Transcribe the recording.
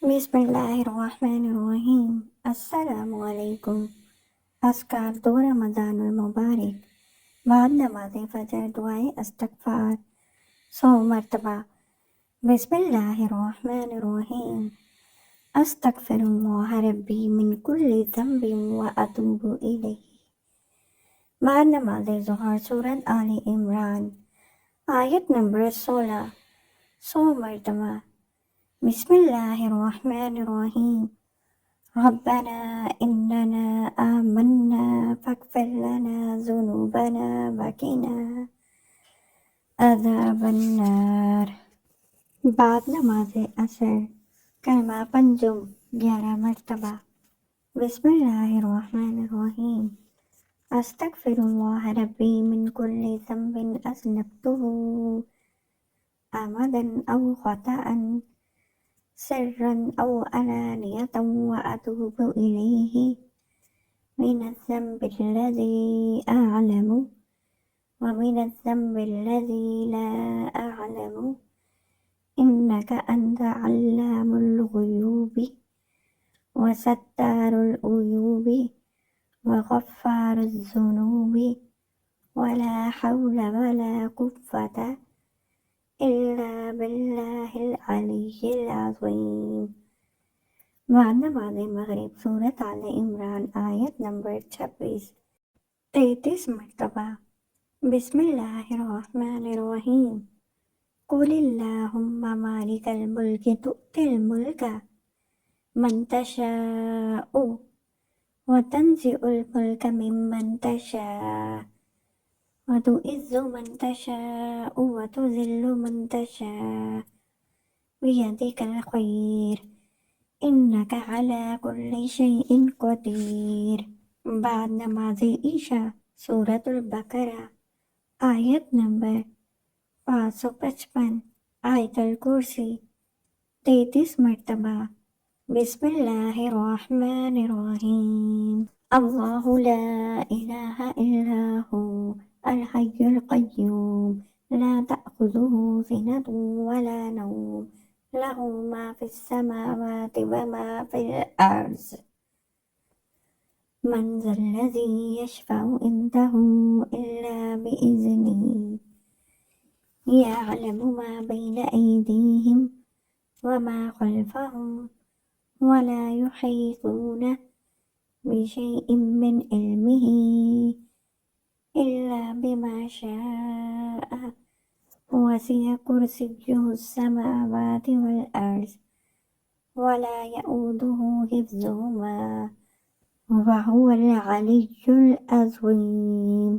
بسم اللہ الرحمن الرحیم۔ السلام علیکم۔ اذکار دو رمضان المبارک بعد نماز فجر دعائے استغفار 100 مرتبہ۔ بسم اللہ الرحمن الرحیم۔ استغفر اللہ ربی من کل ذنب واتوب الیہ۔ بعد نماز ظہر سورۃ آل عمران آیت نمبر 16 100 مرتبہ۔ بسم اللہ الرحمن الرحیم۔ ربنا اننا آمنا فاغفر لنا ذنوبنا وقنا عذاب النار۔ بعد نماز عصر کلمہ پنجم 11 مرتبہ۔ بسم اللہ الرحمن الرحیم۔ استغفر اللہ ربی من کل ذنب اذنبته عمدا او خطأ سرا او علانية واتوب الیہ من الذنب الذي اعلم ومن الذنب الذي لا اعلم انك انت علام الغیوب وستار العیوب وغفار الذنوب ولا حول ولا قوة الا باللہ العلی العظیم۔ بعد نماز مغرب سورۃ آل عمران آیت نمبر 26 33 مرتبہ۔ بسم اللہ الرحمن الرحیم۔ قل اللہم مالک الملک تؤتی الملک من تشاء وتنزع الملک ممن تشاء وتعز من تشاء وتذل من تشاء بیدک الخیر انک علی کل شیء قدیر۔ بعد نماز عشاء سورۃ البقرہ آیت نمبر 555 آیت الکرسی 33 مرتبہ۔ بسم اللہ الرحمن الرحیم۔ اللہ لا الہ الا ہو الحی القیوم لا تأخذہ سنۃ ولا نوم لہ ما فی السماوات وما فی الارض من ذا الذی یشفع عنده الا بإذنہ یعلم ما بین ایدیہم وما خلفہم ولا یحیطون بشیء من علمہ الا بما شاء وسع کرسیہ السماوات والارض ولا یؤودہ حفظہما وہو العلی العظیم۔